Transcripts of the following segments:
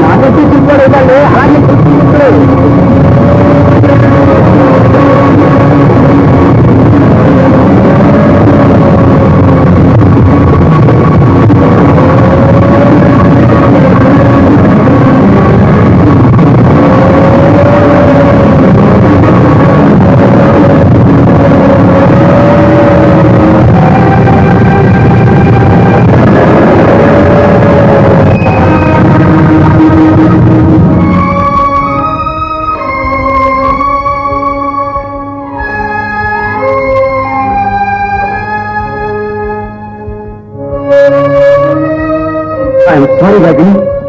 నాకైతే చూసుకోలేదు అలాగే చూసుకుంటాడు. సారీ రాజు,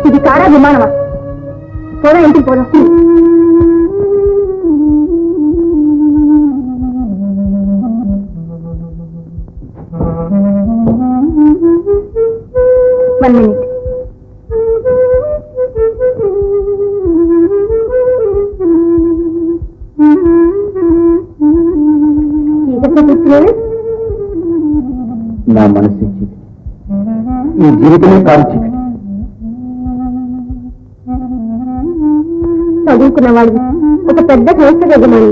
ఇది కారా విమానమా? పోదా, ఇంటికి పోదాం. One minute. నా మనసు చీకటి, ఈ జీవితమే కాదు చీకటి. చదువుకున్నవాడు, ఒక పెద్ద సంస్థ యజమాని,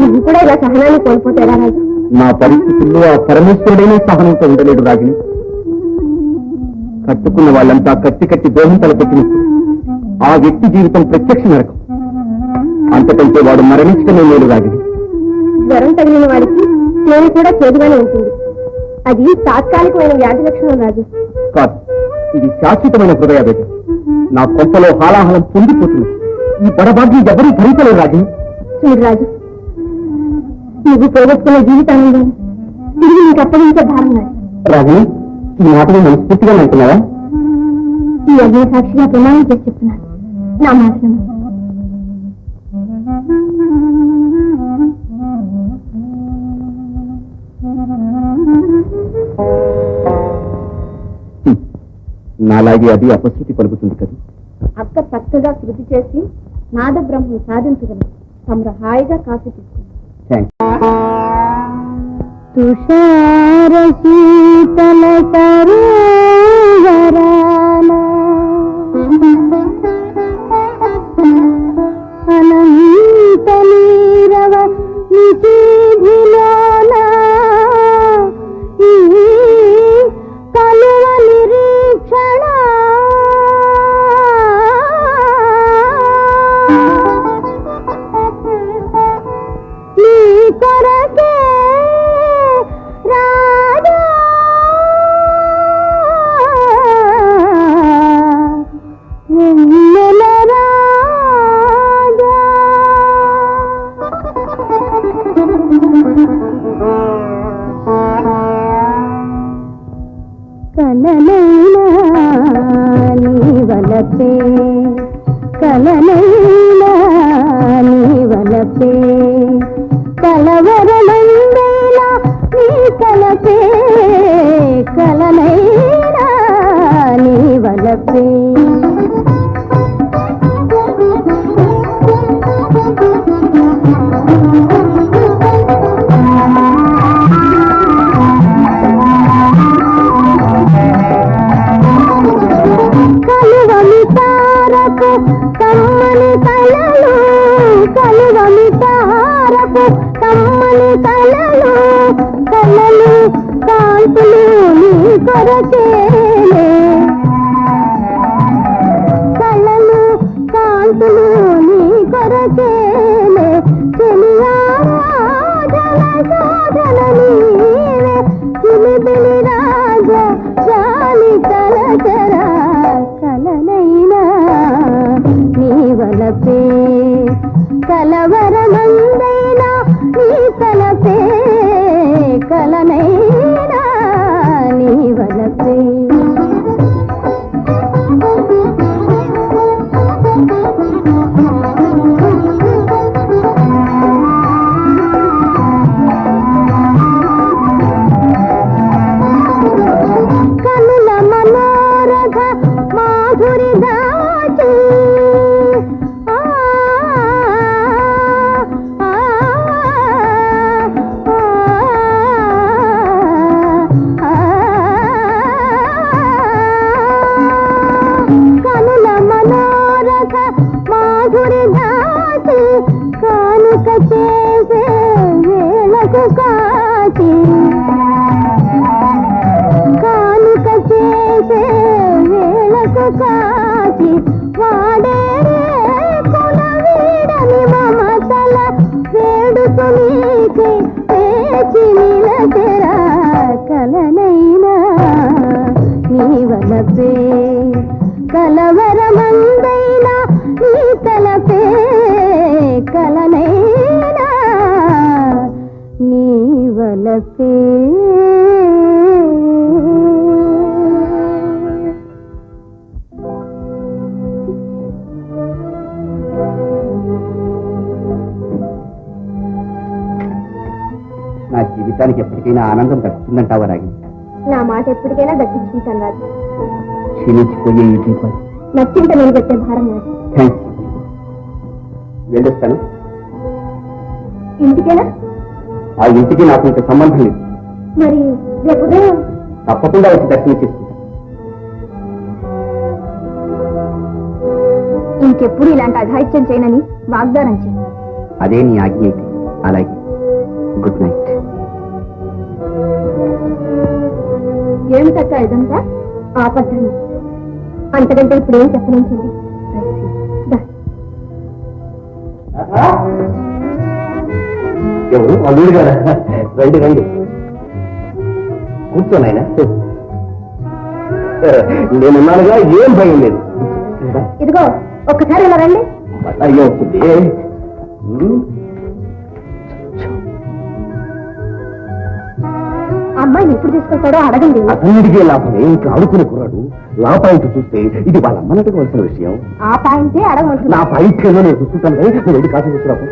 ఇది కూడా ఇలా సహనాన్ని కోల్పోతారా రాజు? నా పరిస్థితుల్లో ఆ పరమేశ్వరుడైనా సహనంతో ఉండలేడు రాగిని. కట్టుకున్న వాళ్ళంతా కట్టి కట్టి దోహం తలపెట్టినప్పుడు ఆ వ్యక్తి జీవితం ప్రత్యక్ష నరకం. అంతకంటే వాడు మరణించడమే మేలు రాగిని. జ్వరం తగిలిన వాడికి నేను కూడా చేదుగానే ఉంటుంది. అది తాత్కాలికమైన వ్యాధి లక్షణం రాజు. కాదు, ఇది శాశ్వతమైన హృదయావేదన. నా కొంపలో హాలాహలం పొందిపోతుంది. ఈ బడబాగ్ని ఎవరూ భరించలేరు రాజు. చూడు రాజు, నువ్వు పోగొట్టుకున్న జీవితానందం తిరిగి నీకు అప్పగించే భారం నాది. రాజు, ఈ మాటలు మనస్ఫూర్తిగా అంటున్నావా? ఈ అగ్ని సాక్షిగా ప్రమాణం చేసి చెప్తున్నాను. నా మాట నమ్ము. నాలాగే అది అపశృతి పలుకుతుంది కదా. అక్క చక్కగా శృతి చేసి నాద బ్రహ్మను సాధించగలరు. తమరు హాయిగా కాఫీ తీసుకున్నారు. తుషార శీతల సరోవరాన అనంత నీరవ నిశీధిలోన ఈ కలువ నిరీక్షణ నీ కొరకే రాజా వెన్నెల రాజా. కలనైనా నీ వలపే, కలనైనా నీ వలపే, కలవరమందైనా నీ కలపే, కలనైనా నీ వలపే. కలువమి తారకు కమ్మని కలలు, కలువమి తారకు కమ్మని కలలు, కలలు కాంతులు నీ కొరకేలే, కలలు కాంతులు నీ కొరకేలే. చెలియారాధన సాధన నీవే, చిలిబిలి రాజా జాలి కలచరా. కలనైనా నీ వలపే, కలవరమందైనా నీ కలపే, కలనైనా నీ వలపే. కనుల మనోరథ మాధురి దాచి ఆ జన్మమందైనా నీ తలపే కలనైనా నీ వలపే. నా జీవితానికి ఎప్పటికైనా ఆనందం దక్కుతుందంటావా రాగిణి? నా మాట ఎప్పటికైనా దక్కించుకుంటాను రాజు. క్షీణించిపోయే ఈ దీపాలు నచ్చింత నేను పెట్టే భారం రాజు. థ్యాంక్స్. వెళ్ళొస్తాను. ఇంటికేనా? ఆ ఇంటికి నాకు ఇంత సంబంధం లేదు. మరి రేపు ఉదయం తప్పకుండా వచ్చి దర్శనం చేసుకుంటాను. ఇంకెప్పుడు ఇలాంటి అఘాయిత్యం చేయనని వాగ్దానం చేయి. అదే నీ ఆజ్ఞ అయితే. అలాగే. Good night. ఏమిటక్క ఇదంతా? ఆపద్ధం. అంతకంటే ఇప్పుడు ఏం చెప్పనించింది? ఎవరు? అల్లుడు గారా? రండి రండి, కూర్చోనైనా. నేనున్నానుగా, ఏం భయం లేదు. ఇదిగో ఒక్కసారి ఇలా రండి. అయ్యో వచ్చింది. అమ్మాయిని ఎప్పుడు తీసుకొస్తాడో అడగండి. అతనిడిగే లాభమే. ఇంకా ఆడుకునే కుర్రాడు. నా పాయింట్ చూస్తే ఇది వాళ్ళ అమ్మనట్టుకోవాల్సిన విషయం. ఆ పాయింటే అడగమంటున్నా. నా పాయింట్ ఏదో నేను చూసుకుంటాను. నేను వెళ్ళి కాఫీ తీసుకురాకు.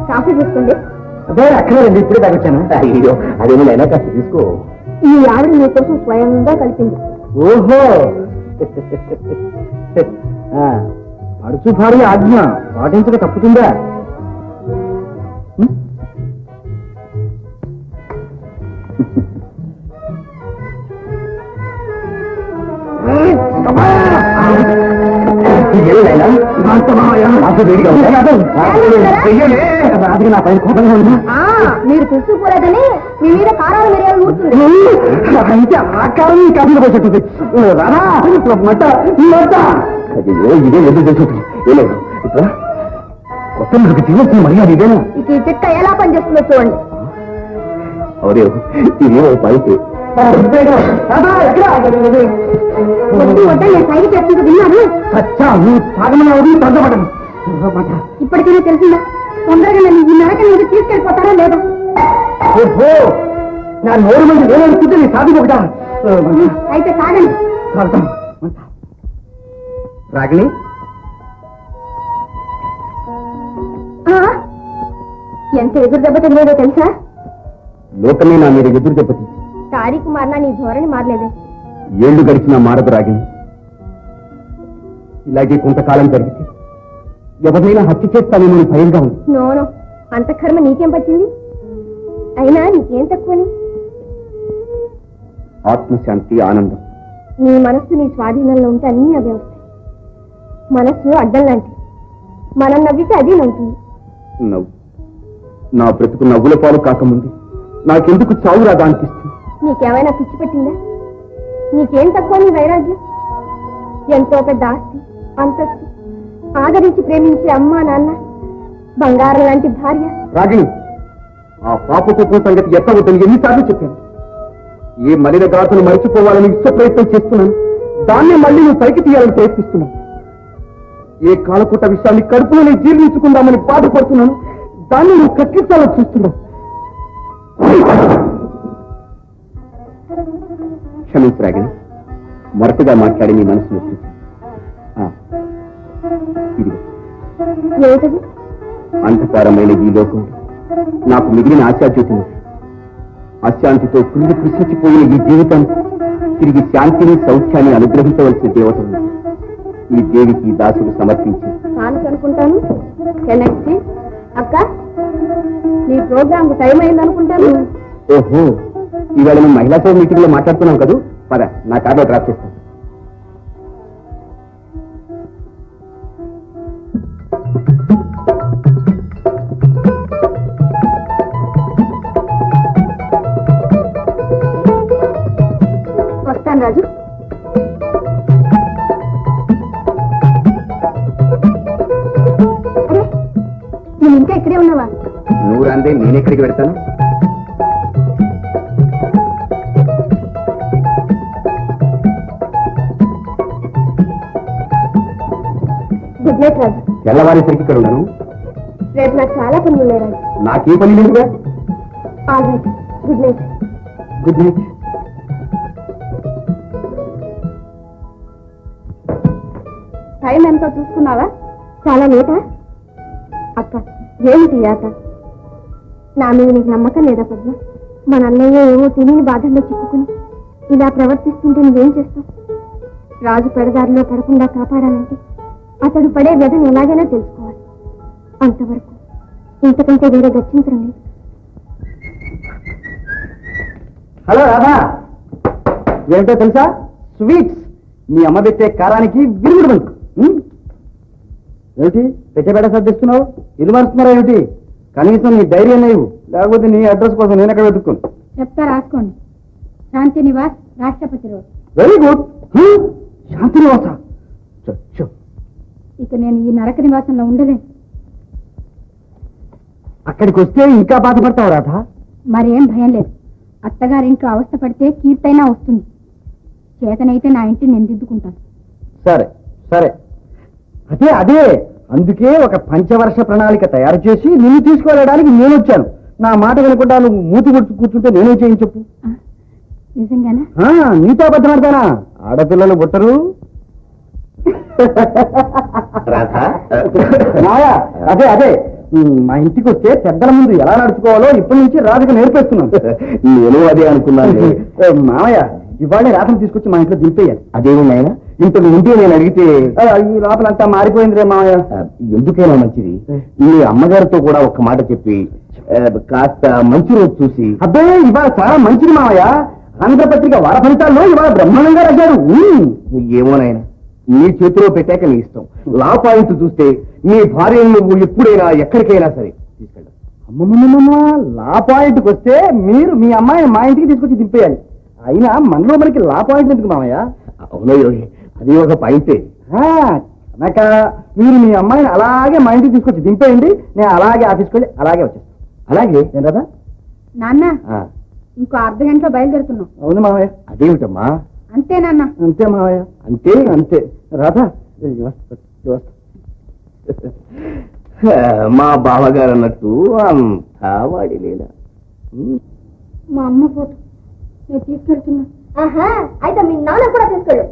కాఫీ తీసుకోండి. అదే అక్కర్లేదండి, ఇప్పుడే తాగొచ్చాను. అయ్యో అదేమో అయినా కాస్త తీసుకో. ఈ ఆవిడ మీకోసం స్వయంగా కలిపింది. ఓహో, అడుచు భార్య ఆజ్ఞ పాటించక తప్పుతుందా? నా పైన కోపంగా ఉందా? మీరు చూసుకోలేదని మీ మీద కారాలు మిరియాలు నూరుతుంది. అయితే ఆ కారం ఈ కాఫీలో పోసేట్టుంది. రారా మట్ట మట్ట. అయ్యో ఇదే ఎదురు చేసేది. ఏలేదు ఇట్లా కొత్త మీకు తీయొచ్చిన మర్యాద ఇదేనా? ఇక ఈ చిట్ట ఎలా పనిచేస్తుందో చూడండి. అవునే, ఇదేమో పైకి నేను సైడ్ చేస్తుంది విన్నాను. ఇప్పటికైనా తెలిసిందా? తొందరగా నన్ను ఈ నరక మీద తీసుకెళ్ళిపోతారా లేదా? ఓహో, నా నోరు మంది నేననుకుంటే నీ సాధి ఒకటా? అయితే కాదండి. రాగిణి, ఎంత ఎదురు దెబ్బ తగిలేదో తెలుసా? లోకమే నా మీద ఎదురు దెబ్బతి. తారీఖు మారినా నీ ధోరణి మారలేదే. ఏళ్లు గడిచినా మారదు రాగిణి. ఇలాగే కొంతకాలం జరిగితే ఎవరినైనా హత్య చేస్తానేమో భయంగా ఉంది. నోనో, అంత కర్మ నీకేం పట్టింది? అయినా నీకేం తక్కువని? ఆత్మశాంతి, ఆనందం. నీ మనస్సు నీ స్వాధీనంలో ఉంటే అన్నీ అవే వస్తాయి. మనస్సు అడ్డం లాంటిది. మనం నవ్వితే అది నవ్వుతుంది. నవ్వు నా బ్రతుకు నవ్వుల పాలు కాకముందు నాకెందుకు చావు రాదా అనిపిస్తుంది. నీకేమైనా పిచ్చి పెట్టిందా? నీకేం తక్కువ నీ వైరాగ్యం? ఎంతో పెద్ద ఆస్తి, అంతస్తు, ఆదరించి ప్రేమించే అమ్మా నాన్న, బంగారం లాంటి భార్య. రాగిణి, ఆ పాప కుటుంబ సంగతి ఎత్తవద్దని ఎన్నిసార్లు చెప్పాను. ఏ మలిన గాథను మరిచిపోవాలని విశ్వ ప్రయత్నం చేస్తున్నాను. దాన్ని మళ్ళీ నువ్వు పైకి తీయాలని ప్రయత్నిస్తున్నాను. ఏ కాలకూట విషయాన్ని కడుపులోనే జీర్ణించుకుందామని బాధపడుతున్నాను. దాన్ని నువ్వు కక్కించాలని చూస్తున్నావు. క్షమించు రాగిణి, మొరటుగా మాట్లాడి నీ మనసు నొప్పించి. ఏమిటది? అంధకారమైన ఈ లోకంలో నాకు మిగిలిన ఆశాజ్యోతి. అశాంతితో కృంగి కృషించిపోయిన ఈ జీవితాన్ని తిరిగి శాంతిని, సౌఖ్యాన్ని అనుగ్రహించవలసిన దేవత ఉంది. ఈ దేవికి దాసుడు సమర్పించి అనుకుంటాను. అక్క, నీ ప్రోగ్రామ్ టైం అయింది అనుకుంటాను. ఓహో, ఇవాళ మేము మహిళా సభ మీటింగ్ లో మాట్లాడుతున్నాం కదా, పద నా కార్లో డ్రాప్ చేస్తాను. వస్తాను రాజు. అరే, నువ్వు ఇంకా ఇక్కడే ఉన్నావా? నువ్వు రాందే నేను ఎక్కడికి పెడతాను? గుడ్ నైట్ రాజు. తెల్లవారేసరికి ఇక్కడ ఉన్నాను. రేపు నాకు చాలా పనులు ఉన్నాయి రాజు. నాకే పని లేదుగా. All right, good night. Good night. Time ఎంతో చూసుకున్నావా? చాలా లేటా? అక్క, ఏమిటి ఆట? నా మీద నీకు నమ్మకం లేదా పద్మ? మన అన్నయ్య ఏవో తెలియని బాధల్లో చిక్కుకుని ఇలా ప్రవర్తిస్తుంటే నువ్వేం చేస్తావు? రాజు పెడదారిలో పడకుండా కాపాడాలంటే అతడు పడే వ్యధను ఎలాగైనా తెలుసుకోవాలి. అంతవరకు ఇంతకంటే వేరే గచ్చించడం లేదు. హలో రాధా, ఏమిటో తెలుసా? స్వీట్స్. మీ అమ్మ పెట్టే కారానికి విరుగుడు బంకు. ఏమిటి పెట్టేబేట సర్దిస్తున్నావు? ఇది మరుస్తున్నారా ఏమిటి? కనీసం నీ ధైర్యం లేవు, లేకపోతే నీ అడ్రస్ కోసం నేను ఎక్కడ వెతుక్కోను. చెప్తా, రాసుకోండి. శాంతి నివాస్, రాష్ట్రపతి రోడ్. Very good. శాంతి నివాస. ఇక నేను ఈ నరక నివాసంలో ఉండలేను. అక్కడికి వస్తే ఇంకా బాధపడతావు రాధా. మరేం భయం లేదు. అత్తగారింట్లో అవస్థ పడితే కీర్తైనా వస్తుంది. చేతనైతే నా ఇంటిని నేను దిద్దుకుంటాను. సరే సరే, అదే అదే అందుకే ఒక పంచవర్ష ప్రణాళిక తయారు చేసి నిన్ను తీసుకువెళ్ళడానికి నేను వచ్చాను. నా మాట వినకుండా నువ్వు మూతి గుర్తు కూర్చుంటే నేనే చేయని చెప్పు. నిజంగానా? నీతో అబద్ధమాడతానా? ఆడపిల్లలు పుట్టరు. అదే అదే, మా ఇంటికి వస్తే పెద్దల ముందు ఎలా నడుచుకోవాలో ఇప్పటి నుంచి రాధకు నేర్పేస్తున్నాను. నేను అదే అనుకున్నాను. మామయ్య, ఇవాళే రాధను తీసుకొచ్చి మా ఇంట్లో దింపేయాలి. అదేమి నాయన, ఇంతకు ముందే నేను అడిగితే ఈ లోపలంతా మారిపోయింది రే మామయ్య. ఎందుకైనా మంచిది మీ అమ్మగారితో కూడా ఒక్క మాట చెప్పి కాస్త మంచి రోజు చూసి. అబ్బే, ఇవాళ చాలా మంచిది మామయ్య. ఆంధ్రపత్రిక వార ఫలితాల్లో ఇవాళ బ్రహ్మాండంగా రాశారు. ఏమోనైనా, నీ చేతిలో పెట్టాక నీ ఇష్టం. లా పాయింట్ చూస్తే నీ భార్యను నువ్వు ఎప్పుడైనా ఎక్కడికైనా సరే తీసుకెళ్ళ. అమ్మమ్మ, లా పాయింట్కి వస్తే మీరు మీ అమ్మాయిని మా ఇంటికి తీసుకొచ్చి దింపేయాలి. అయినా మనలో మనకి లా పాయింట్ ఎందుకు మామయ్య? అవునో యోగి, అది ఒక పాయింటే. కనుక మీరు మీ అమ్మాయిని అలాగే మా ఇంటికి తీసుకొచ్చి దింపేయండి. నేను అలాగే ఆఫీస్కి వెళ్ళి అలాగే వచ్చేస్తాను. అలాగే ఏం కదా నాన్న? ఇంకో అర్ధ గంటలో బయలుదేరుతున్నాం. అవును మామయ్య. అదేమిటమ్మా? అంతే నాన్న. అంతే మామయ్య, అంతే అంతే. రాధా, మా బావగారు అన్నట్టు అంతా వాడి లేదా. మా అమ్మ ఫోటో నేను తీసుకెళ్తున్నా. అయితే మీ నాన్న కూడా తీసుకెళ్ళు.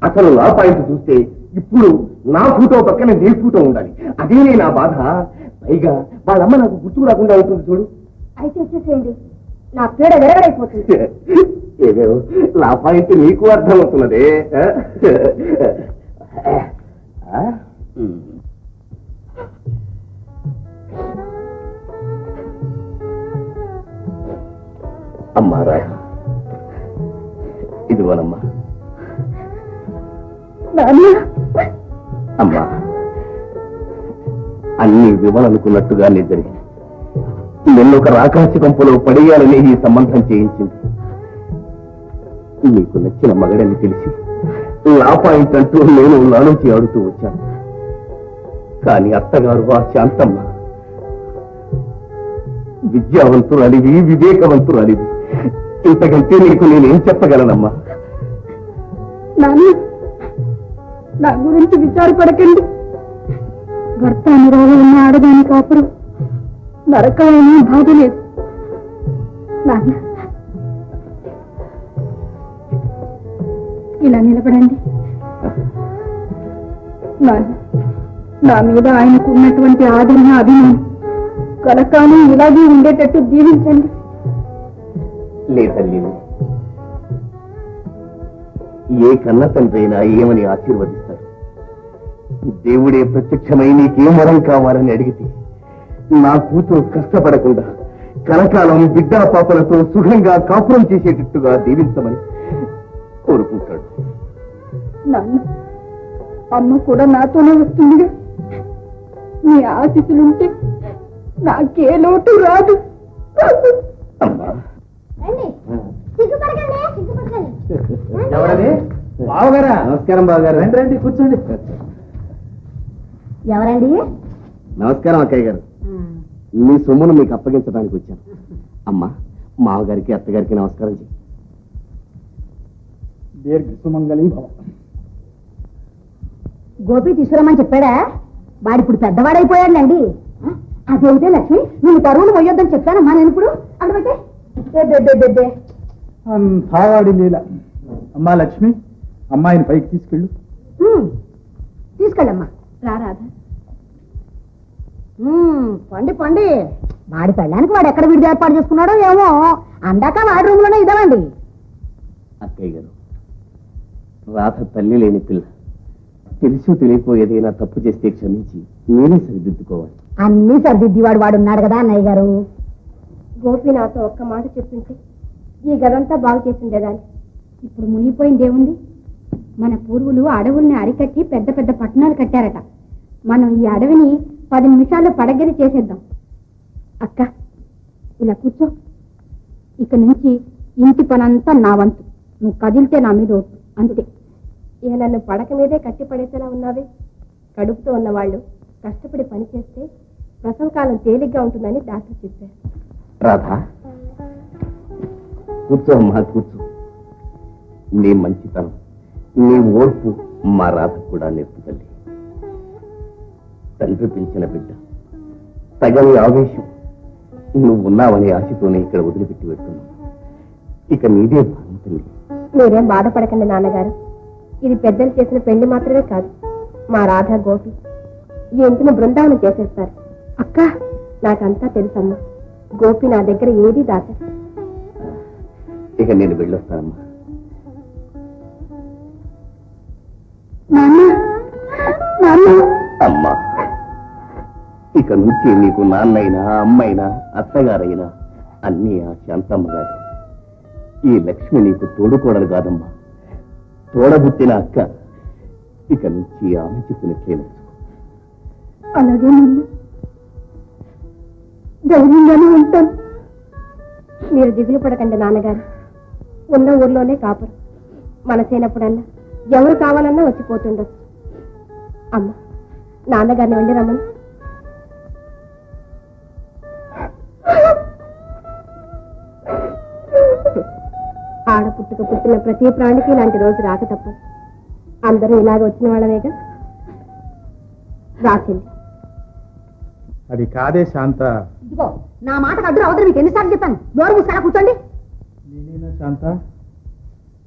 అసలు లా పాయింట్ చూస్తే ఇప్పుడు నా ఫోటో పక్కన నీ ఫోటో ఉండాలి. అదేనే నా బాధ. పైగా వాళ్ళమ్మ నాకు గుర్తుకు రాకుండా అవుతుంది చూడు. అయితే వచ్చేసేయండి, నా పీడ విరగడైపోతుంది. ఏమేమో లా పాయింట్ నీకు అర్థమవుతున్నదే. అమ్మా రాయ, ఇదిగోనమ్మా. అమ్మా, అన్ని వివరనుకున్నట్టుగానే జరిగింది. నిన్నొక రాకాశ కొంపలో పడేయాలని ఈ సంబంధం చేయించింది. నీకు నచ్చిన మగడని తెలిసి లా పాయింట్ అంటూ నేను నానుంచి ఆడుతూ వచ్చాను. కానీ అత్తగారు ఆ శాంతమ్మ విద్యావంతురాలివి, వివేకవంతురాలివి. ఇంతకంటే నీకు నేనేం చెప్పగలనమ్మా? నా గురించి విచారపడకండి. భర్త అనురాగం ఉన్న ఆడదాని కాపురం నరకమైన బాధ లేదు. నాన్న, ఇలా నిలబడండి. నాన్న, నా మీద ఆయనకు ఉన్నటువంటి ఆదరణ, అభిమానం కలకాలం ఇలాగే ఉండేటట్టు దీవించండి. లేదల్లి, ఏ కన్న తండ్రి అయినా ఏమని ఆశీర్వదిస్తాడు? దేవుడే ప్రత్యక్షమై నీకేం వరం కావాలని అడిగితే నా కూతురు కష్టపడకుండా కలకాలం బిడ్డా పాపలతో సుఖంగా కాపురం చేసేటట్టుగా దీవించమని కోరుకుంటాడు. నాన్న, అమ్మ కూడా నాతోనే వస్తుందిగా. నీ ఆశీస్సులుంటే నాకే లోటు రాదు. అమ్మా, ఎవరది? బావగారా? నమస్కారం బావగారు. రండి రండి, కూర్చోండి. ఎవరండి? నమస్కారం అక్కయ్య గారు. మీ సొమ్మును మీకు అప్పగించడానికి వచ్చాను. అమ్మా, మామగారికి అత్తగారికి నమస్కారం చెయ్యి. దీర్ఘ సుమంగళి భవ. గోపి తీసుకురమ్మని చెప్పాడా? వాడిప్పుడు పెద్దవాడైపోయాడులేండి. అదేమిటే లక్ష్మి, నువ్వు తరువును మొయ్యొద్దని చెప్పానమ్మా నేను ఇప్పుడు. అక్కడికే అంతావాడి లీల. అమ్మా లక్ష్మి, అమ్మాయిని పైకి తీసుకెళ్ళు. తీసుకెళ్ళమ్మా. రారాదా? పండి పండి. వాడి పెళ్ళానికి వాడు ఎక్కడ విడిది ఏర్పాటు చేసుకున్నాడో ఏమో. అందాక వాడి రూమ్ లోనే ఇదవండి. అక్కయ్య గారు, రాధ తల్లి లేని పిల్ల. తెలిసి తెలియకో ఏదైనా తప్పు చేస్తే క్షమించి నేనే సరిదిద్దుకోవాలి. అన్నీ సర్దిద్ది వాడున్నాడు కదా అన్నయ్య గారు. గోపి నాతో ఒక్క మాట చెప్పింటే ఈ గదంతా బాగు చేసిండేదాన్ని. ఇప్పుడు మునిగిపోయిందేముంది? మన పూర్వులు అడవుల్ని అరికట్టి పెద్ద పెద్ద పట్టణాలు కట్టారట. మనం ఈ అడవిని 10 నిమిషాల్లో పడగరి చేసేద్దాం. అక్క, ఇలా కూర్చో. ఇక నుంచి ఇంటి పనంతా నా వంతు. నువ్వు కదిలితే నా మీద ఒట్టు, అంతే. ఇక నన్ను పడక మీదే కట్టి పడేసేలా ఉన్నావే. కడుపుతో ఉన్నవాళ్ళు కష్టపడి పని చేస్తే ప్రసవ కాలం తేలిగ్గా ఉంటుందని డాక్టర్ చెప్పారు. రాధా, కూర్చో అమ్మా, కూర్చో. నీ మంచితనం, నీ ఓర్పు మా రాధ కూడా నేర్పుతల్లి. తండ్రి పిలిచిన బిడ్డ, తగని ఆవేశం, నువ్వు ఉన్నావనే ఆశతోనే ఇక్కడ వదిలిపెట్టి వెళ్తున్నావు. ఇక నీదే భారం తల్లి. మీరేం బాధపడకండి నాన్నగారు. ఇది పెద్దలు చేసిన పెళ్లి మాత్రమే కాదు, మా రాధ గోపి ఈ ఇంటిని బృందావనం చేసేస్తారు. అక్క, నాకంతా తెలుసమ్మా. గోపి నా దగ్గర ఏదీ దాచరు. ఇక నేను వెళ్ళొస్తానమ్మా. అమ్మా, ఇక నుంచి నీకు నాన్నైనా అమ్మైనా అత్తగారైనా అన్నీ ఆ శాంతమ్మ గారు. ఈ లక్ష్మి నీకు తోడుకోడలు కాదమ్మా, తోడబుట్టిన అక్క. ఇక నుంచి ఆమె చెప్పినట్లే నడుచుకో. అలాగే నాన్న, ధైర్యంగానే ఉంటాను. మీరు దిగులు పడకండి నాన్నగారు. ఉన్న ఊర్లోనే కాపురం. మనసైనప్పుడల్లా ఎవరు కావాలన్నా వచ్చిపోతుండొచ్చు. అమ్మ, నాన్నగారిని వెళ్ళి రమ్మను. ఆడపుట్టుక పుట్టిన ప్రతి ప్రాణికి ఇలాంటి రోజు రాక తప్పదు. అందరూ ఇలాగ వచ్చిన వాళ్ళమేగా. రాసింది అది కాదే శాంత. ఇదిగో, నా మాటకు అడ్డు అవతల మీకు ఎన్నిసార్లు చెప్పాను. నోరు మూసుకొని కూర్చోండి. నేనేనా శాంత?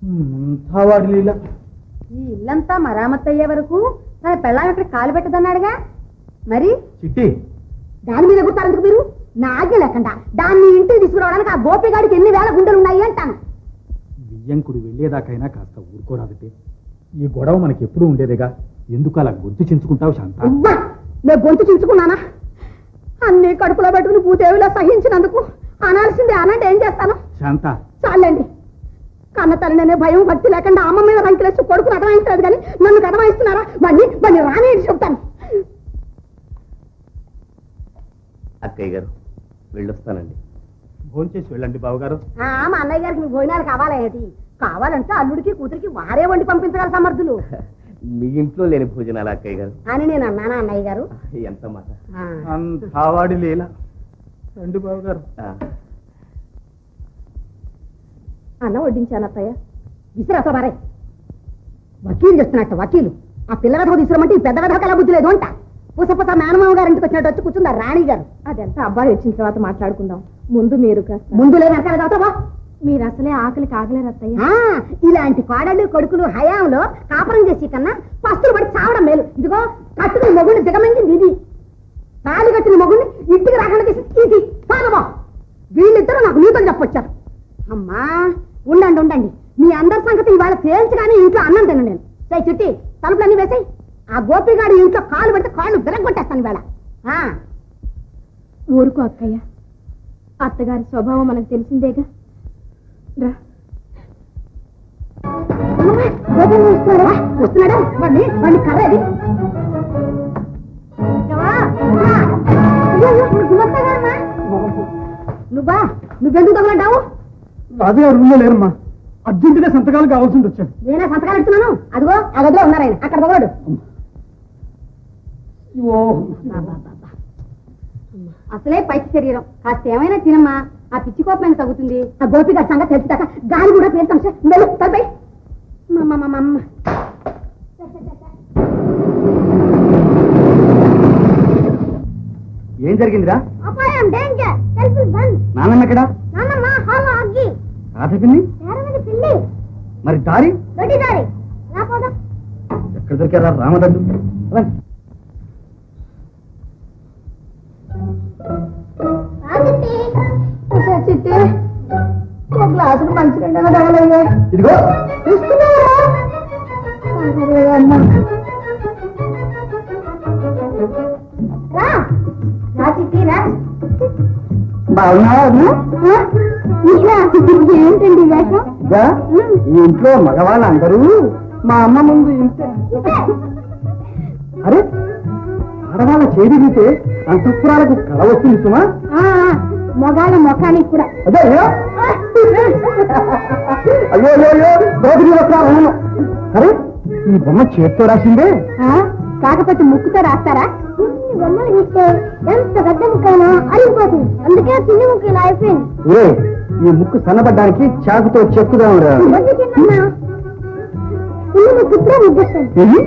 అంతావాడి లీల. ఈ ఇల్లంతా మరామత్తు అయ్యే వరకు తన పెళ్ళాం ఇక్కడ కాలు పెట్టదన్నాడుగా. మరి చిట్టి, దాని మీద గుర్తారెందుకు మీరు? నా ఆజ్ఞ లేకుండా దాన్ని ఇంటికి తీసుకురావడానికి ఆ గోపిగాడికి ఎన్ని వేల గుండెలు ఉన్నాయి అంటాను. బియ్యంకుడు వెళ్ళేదాకైనా కాస్త ఊరుకోరాదంటే. ఈ గొడవ మనకి ఎప్పుడూ ఉండేదేగా. ఎందుకు అలా గొంతు చించుకుంటావు శాంత? అవ్వా, నేను గొంతు చించుకున్నానా? అన్ని కడుపులో పెట్టుకుని భూదేవిలో సహించినందుకు అనాల్సిందే. అనంటే ఏం చేస్తాను? శాంత, చాలండి. కన్న తల్లినే భయం భక్తి లేకుండా అమ్మ మీద రంకిలేసి కొడుకుని అటవాయిస్తారు కానీ నన్ను అటవాయిస్తున్నారా? మళ్ళీ రానేది చెప్తాను. అక్కయ్య గారు, వెళ్ళొస్తానండి. భోంచేసి వెళ్ళండి బావగారు. మా అన్నయ్య గారికి మీ భోజనాలు కావాలేంటి? కావాలంటే అల్లుడికి కూతురికి వారే వండి పంపించగల సమర్థులు. మీ ఇంట్లో లేని భోజనాలు అక్కయ్య గారు అని నేను అన్నానా అన్నయ్య గారు? ఎంత మాట. అంతావాడి లీల. రండి బావగారు. అన్న వడ్డించాను అత్తయ్య. విసిరాస మారే వకీలు చేస్తున్నట్టు వకీలు. ఆ పిల్ల కథ తీసుకురమంటే ఈ పెద్ద కథ ఎలా బుద్ధి లేదు అంట. పుసపుస మేనమామ గారు ఇంటికి వచ్చినట్టు వచ్చి కూర్చుందా రాణి గారు. అదంతా అబ్బాయి వచ్చిన తర్వాత మాట్లాడుకుందాం. ముందు మీరు ముందు లేదు వెనకాల. మీరు అసలే ఆకలికి ఆగలేరు అత్తయ్య. ఇలాంటి కోడళ్ళు కొడుకులు హయాంలో కాపురం చేసి కన్నా పస్తులు పడి చావడం మేలు. ఇదిగో, కట్టుకుని మొగుడిని దిగమించింది ఇది. తాళి కట్టిన మొగుడిని ఇంటికి రాకుండా చేసి ఇది కాదమా. వీళ్ళిద్దరూ నాకు నీతులు చెప్పొచ్చారు. అమ్మా, ఉండండి. మీ అందరి సంగతి ఇవాళ తేల్చగానే ఇంట్లో అన్నం తిన నేను చిట్టి తలుపులన్నీ వేసాయి ఆ గోపిగాడు ఇంట్లో కాళ్ళు పెడితే కాళ్ళు వెలగొట్టేస్తాను ఇవాళ ఊరుకో అక్కయ్య అత్తగారి స్వభావం మనకు తెలిసిందేగా రా వస్తున్నాడా వాడిని కర్రది నువ్వెందుకు తగలడ్డావు రాజుగారు రూమ్లో లేరమ్మా అర్జెంటుగా సంతకాలు కావాల్సింది వచ్చాను నేనే సంతకాలు ఇస్తున్నాను అదిగో ఆ గదిలో ఉన్నారాయన అక్కడ తగలడు అసలే పైకి శరీరం కాస్త ఏమైనా తినమ్మా ఆ పిచ్చి కోపమైన తగ్గుతుంది ఆ గోపిగా సంగతి తెలిసిదాకా గాలి కూడా పేరుతాం సార్ వెళ్ళు తలపై ఏం జరిగిందిరా అపాయం డేంజర్ టెలిఫోన్ బంద్ నాన్నమ్మ ఎక్కడా నాన్నమ్మ హాల్లో అగ్గి రాధపింది నేరమని పిల్లి మరి దారి దొడ్డి దారి రాపోదా ఎక్కడ దొరికారా రామదడ్డు చిట్టి ఒక గ్లాసులు మంచిగా తగలయ్యా ఇదిగో ఏంటండి వేషం ఈ ఇంట్లో మగవాళ్ళందరూ మా అమ్మ ముందు ఇంతే అరే ఆడవాళ్ళ చేడిగితే అంతఃపురాలకు కళ వస్తుంది సుమా మొగాళ్ళ ముఖానికి కూడా అదే అయ్యో అయ్యో అయ్యో దోపిడీ వస్త్రాలు అరే ఈ బొమ్మ చేత్తో రాసిందే కాకపోతే ముక్కుతో రాస్తారా బొమ్మలు గీస్తే ఎంత పెద్ద ముక్కైనా అరిగిపోతుంది అందుకే చిన్న ముక్క ఇలా అయిపోయింది ఈ ముక్కు సన్నబడ్డానికి చాకుతో చెక్కుదా చిన్న ముక్కు ఇప్పుడే ముద్దిస్తాను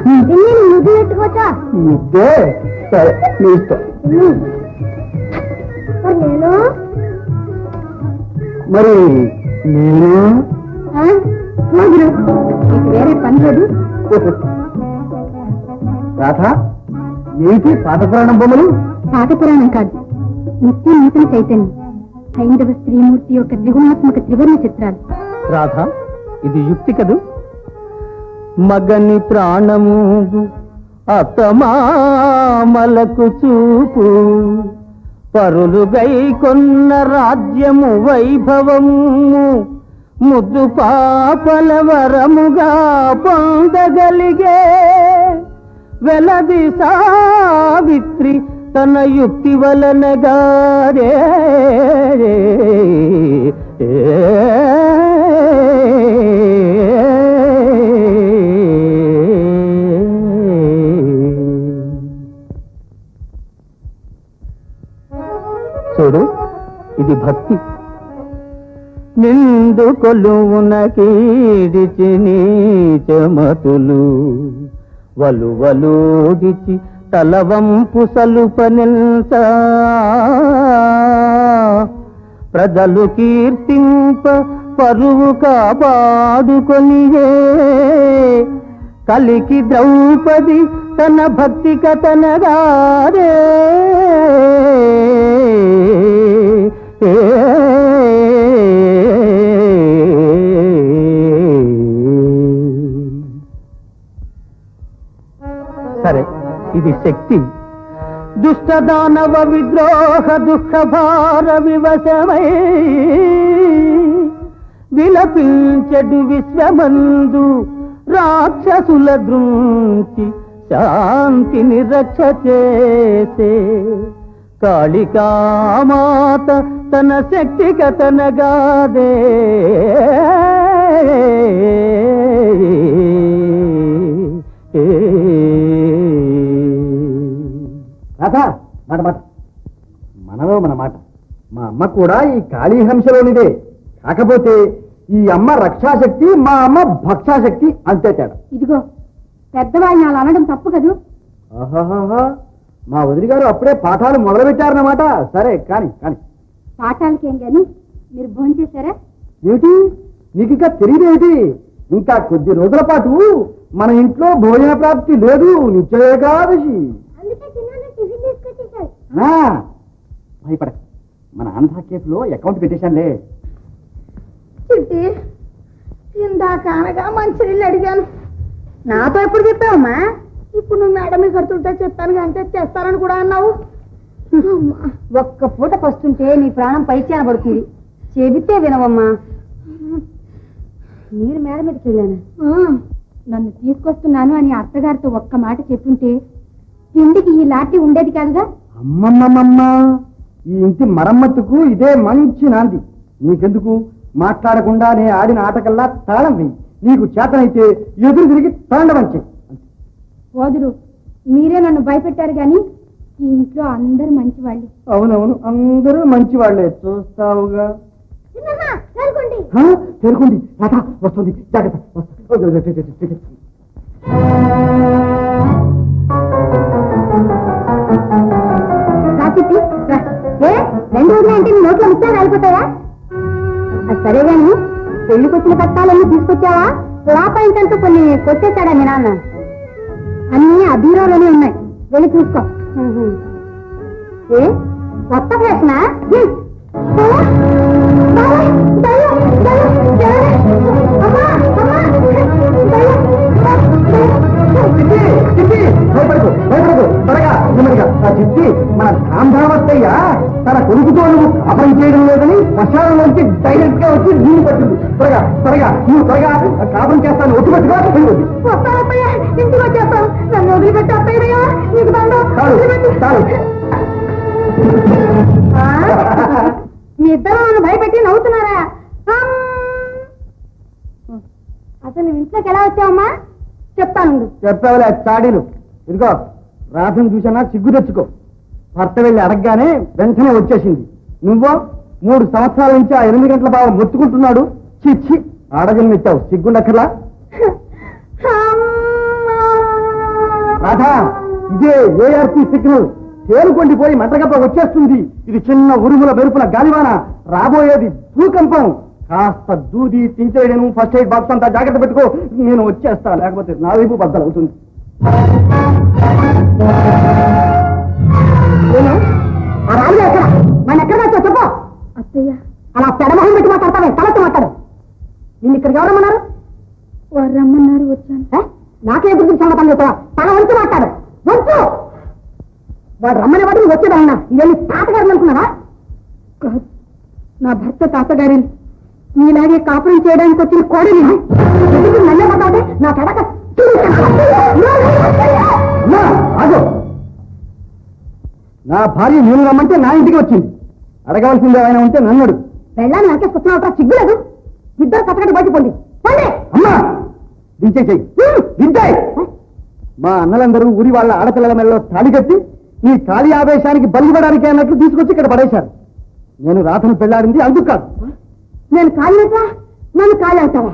ముద్దు పెట్టుకోవచ్చా ముద్దే సరే నీ ఇష్టం నేను మరి నేను నీకు వేరే పని లేదు రాధ ఏంటి పాత పురాణం బొమ్మలు పాత పురాణం కాదు నిత్య నూతన చైతన్యం హైందవ స్త్రీమూర్తి యొక్క త్రిగుణాత్మక త్రివర్ణ చిత్రాలు రాధ ఇది యుక్తి కదూ మగని ప్రాణము అతమామలకు చూపు పరులుగై కొన్న రాజ్యము వైభవము ముద్దు పాపల వరముగా పొందగలిగే వెలది సావిత్రి తన యుక్తి వలనగారే చూడు ఇది భక్తి నిండు కొలువున కీడిచి నీచమతులు వలువలోడిచి తలవంపు సలుపనిల్స ప్రజలు కీర్తింప పరువు కాపాడుకొనియే కలికి ద్రౌపది తన భక్తి కథనగారే సరే ఇది శక్తి దుష్టదానవ విద్రోహ దుఃఖ భార వివశమై విలపించెడు విశ్వమందు రాక్షసుల దృంచి శాంతిని రక్ష చేసే కాళికామాత తన శక్తి కథనగాదే రాధా మాట మాట మనలో మన మాట మా అమ్మ కూడా ఈ కాళీహంసలోనిదే కాకపోతే ఈ అమ్మ రక్షాశక్తి మా అమ్మ భక్షాశక్తి అంతే తేడా ఇదిగో పెద్దవాళ్ళని అలా అనడం తప్పు కదూ ఆహాహా మా వదిలి గారు అప్పుడే పాఠాలు మొదలు పెట్టారన్నమాట సరే కాని కాని పాఠాలకేం గాని మీరు భోజనం చేశారా ఏమిటి నీకు ఇంకా తెలియదేమిటి ఇంకా కొద్ది రోజుల పాటు మన ఇంట్లో భోజన ప్రాప్తి లేదు నిత్య ఏకాదశి భయపడ మన ఆంధ్ర కేసులో అకౌంట్ పెట్టేశానులే చిట్టి ఇందాక అనగా మంచినీళ్ళు అడిగాను. నాతో ఎప్పుడు చెప్పావమ్మా? ఇప్పుడు నువ్వు మేడం మీద కడుతుంటే చెప్పాను అంటే తెస్తారని కూడా అన్నావు. ఒక్క పూట పస్తుంటే నీ ప్రాణం పైచాన పడుతుంది. చెబితే వినవమ్మా. మీరు మేడం మీదకి వెళ్ళాను. నన్ను తీసుకొస్తున్నాను అని అత్తగారితో ఒక్క మాట చెప్పుంటే ఇంటికి ఈ లాఠీ ఉండేది కాదుగా. అమ్మమ్మమ్మ, ఈ ఇంటి మరమ్మతుకు ఇదే మంచి నాంది. నీకెందుకు మాట్లాడకుండానే ఆడిన ఆటకల్లా తాళం వెయ్యి. నీకు చేతనైతే ఎదురు తిరిగి తాండవంచే. పోదురు, మీరే నన్ను భయపెట్టారు గాని ఈ ఇంట్లో అందరు మంచివాళ్ళే. అవునవును, అందరూ మంచి వాళ్ళే, చూస్తావుగా. చేరుకోండి, రాధ వస్తుంది, జాగ్రత్త. రెండు రోజులు అంటే నీ నోట్లో ముత్యాలు రాలిపోతాయా? సరే గాని పెళ్లికొచ్చిన పట్టాలన్నీ తీసుకొచ్చావా? లాపాయింటంటూ కొన్ని కొట్టేశాడా మీ నాన్న? అన్నీ ఆ బీరోలోనే ఉన్నాయి, వెళ్ళి చూసుకో. ఏ కొత్త ఫ్యాషనా? మన ధాంధావస్తయ్య తన కొడుకుతో నువ్వు కాపం చేయడం లేదని శ్మశానంలోంచి డైరెక్ట్ గా వచ్చి నీళ్ళు పట్టింది. త్వరగా నువ్వు త్వరగా కాపం చేస్తాను, ఒట్టుపెట్టుగా పోయింది. ఇంటికి వచ్చేస్తాం, నన్ను వదిలిపెట్టి అత్తయ్యా నీకు చాలు. మీ ఇద్దరు నన్ను భయపెట్టి నవ్వుతున్నారా? అసలు నువ్వు ఇంట్లోకి ఎలా వచ్చావమ్మా? చెప్తాను. చెప్పావులే చాడీలు. ఇదిగో రాధను చూసినా సిగ్గు తెచ్చుకో. భర్త వెళ్ళి అడగగానే వెంటనే వచ్చేసింది. నువ్వో 3 సంవత్సరాల నుంచి ఆ 8 గంటల బాగా మొత్తుకుంటున్నాడు. చిచ్చి, ఆడజన్మ ఇచ్చావు, సిగ్గుండక్కర్లా? రాధా, ఇదే ఏఆర్పీ సిగ్నల్. తేలుకొండిపోయి మంటగప్ప వచ్చేస్తుంది. ఇది చిన్న ఉరుముల మెరుపుల గాలివాన, రాబోయేది భూకంపం. కాస్త దూది తించేయను, ఫస్ట్ ఎయిడ్ బాక్స్ అంతా జాగ్రత్త పెట్టుకో. నేను వచ్చేస్తా, లేకపోతే నా వైపు బద్దలు అవుతుంది. మన ఎక్కడ వచ్చా చెప్పు. అత్తయ్య, అలా పెడమొహం పెట్టి మాట్లాడతావే, తలతో మాట్లాడు. నిన్ను ఇక్కడికి ఎవరు రమ్మన్నారు? వారు రమ్మన్నారు, వచ్చాను. నాకే గురించి సంగతం చెప్తావా? తన వంతు మాట్లాడు, వంతు. వాడు రమ్మనే వాడు నువ్వు వచ్చేదన్నా. ఇదేమి తాతగారు అనుకున్నావా? కాదు, నా భర్త తాతగారి నీలాగే కాపురం చేయడానికి వచ్చిన కోడలి. నన్నే పడ్డాడే నా కడక. నా భార్య నేను రమ్మంటే నా ఇంటికి వచ్చింది. అడగవలసింది ఆయన ఉంటే నన్ను అడుగు. వెళ్ళాలని నాకే పుట్టిన సిగ్గులేదు. ఇద్దరు కట్టకట్టి బయటపోండి. అమ్మా, దించేయి, దించాయి. మా అన్నలందరూ ఊరి వాళ్ళ ఆడపిల్లల మెడలో తాళి కట్టి ఈ ఖాళీ ఆవేశానికి బలిపడానికి అన్నట్లు తీసుకొచ్చి ఇక్కడ పడేశారు. నేను రాధను పెళ్లాడింది అందుకు కాదు. నేను కాలినట్లా? నన్ను కాలి అంటావా?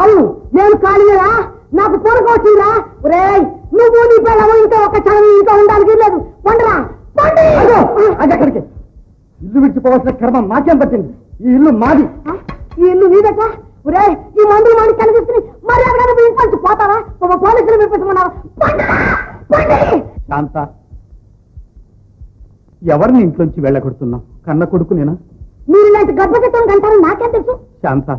అవును, నేను కాలినరా? నాకు పూరక వచ్చిందా? రే, నువ్వు నీ పిల్లలు ఇంకా ఒక క్షణం ఇంకా ఉండడానికి లేదు. పండురా, అది అక్కడికి. ఇల్లు విడిచిపోవాల్సిన కర్మ మాకేం పట్టింది? ఈ ఇల్లు మాది. ఈ ఇల్లు నీదట? రే, ఈ మందులు మాది కనిపిస్తుంది. మరి అక్కడ ఇంకొంచెం పోతావా? ఒక పోలీసులు పిలిపించమన్నావా? శాంత, ఎవరిని ఇంట్లోంచి వెళ్ళగొడుతున్నావు? కన్న కొడుకు నేనా? మీరు ఇలాంటి గర్భచిత్రం కంటారని నాకేం తెలుసు? శాంత,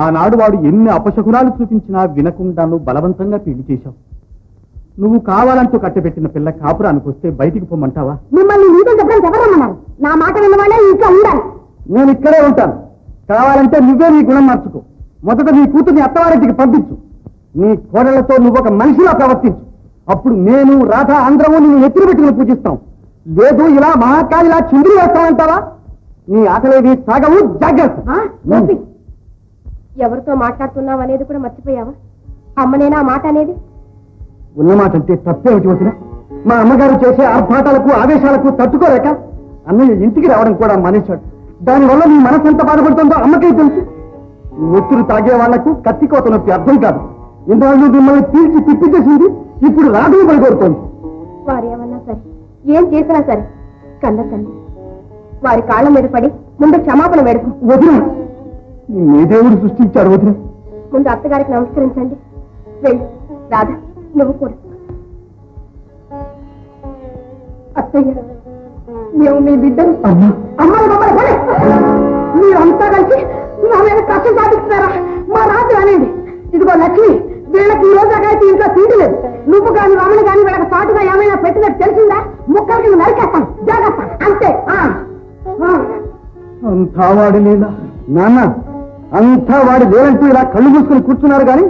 ఆనాడు వాడు ఎన్ని అపశకునాలు చూపించినా వినకుండా నువ్వు బలవంతంగా పెళ్లి చేశావు. నువ్వు కావాలంటూ కట్టబెట్టిన పిల్ల కాపురానికి వస్తే బయటికి పొమ్మంటావా? మిమ్మల్ని నీతో చెప్పడానికి ఎవరమ్మన్నారు? నా మాట విన్నవాళ్ళే ఇంట్లో ఉండాలి. నేను ఇక్కడే ఉంటాను. కావాలంటే నువ్వే నీ గుణం మార్చుకో. మొదట నీ కూతుర్ని అత్తవారింటికి పంపించు. నీ కోడళ్లతో నువ్వు ఒక మనిషిలా ప్రవర్తించు. అప్పుడు నేను రాధ అందరము నిన్ను ఎత్తులు పెట్టుకుని పూజిస్తాం. లేదు ఇలా మహాకాళిలా చిందులు వేస్తామంటావా? నీ ఆటలేవి సాగవు, జాగ్రత్త. ఎవరితో మాట్లాడుతున్నావు అనేది కూడా మర్చిపోయావా? అమ్మనేనా మాట అనేది? ఉన్నమాట అంటే తప్పేమిటి వచ్చినా? మా అమ్మగారు చేసే ఆర్భాటాలకు ఆవేశాలకు తట్టుకోలేక అన్నయ్య ఇంటికి రావడం కూడా మానేశాడు. దానివల్ల నీ మనసు ఎంత బాధపడుతుందో అమ్మకే తెలుసు. ఒత్తులు తాగే వాళ్లకు కత్తికోత నొప్పి అర్థం కాదు. ఇంతవరకు మిమ్మల్ని పీల్చి తిప్పి చేసింది ఇప్పుడు రాధను పడిపోతుంది. వారు ఏమన్నా సరే, ఏం చేసినా సరే, కన్న తండ్రి వారి కాళ్ళ మీద పడి ముందు క్షమాపణ వేడుకు. వదిన, నీ దేవుడు సృష్టించాడు. వదిన, ముందు అత్తగారికి నమస్కరించండి. వెళ్ళి రాధా, నువ్వు కూడా. అత్తయ్య, మేము మీ బిడ్డలు. అమ్మాయి మీరంతా కలిసి నా మీద కష్టం సాధిస్తున్నారా? మా రాజు అనండి. ఇదిగో లక్ష్మి, వీళ్ళకి ఈ రోజు అయితే ఇంట్లో తిండి లేదు. నువ్వు కానీ రమణ కానీ వీళ్ళకి పాటుగా ఏమైనా పెట్టినట్టు తెలిసిందా? ముక్కలకి నరికేస్తాను, జాగ్రత్త. అంతే. అంతా వాడి లీల. నాన్న, అంతా వాడి లేదంటూ ఇలా కళ్ళు మూసుకుని కూర్చున్నారు కానీ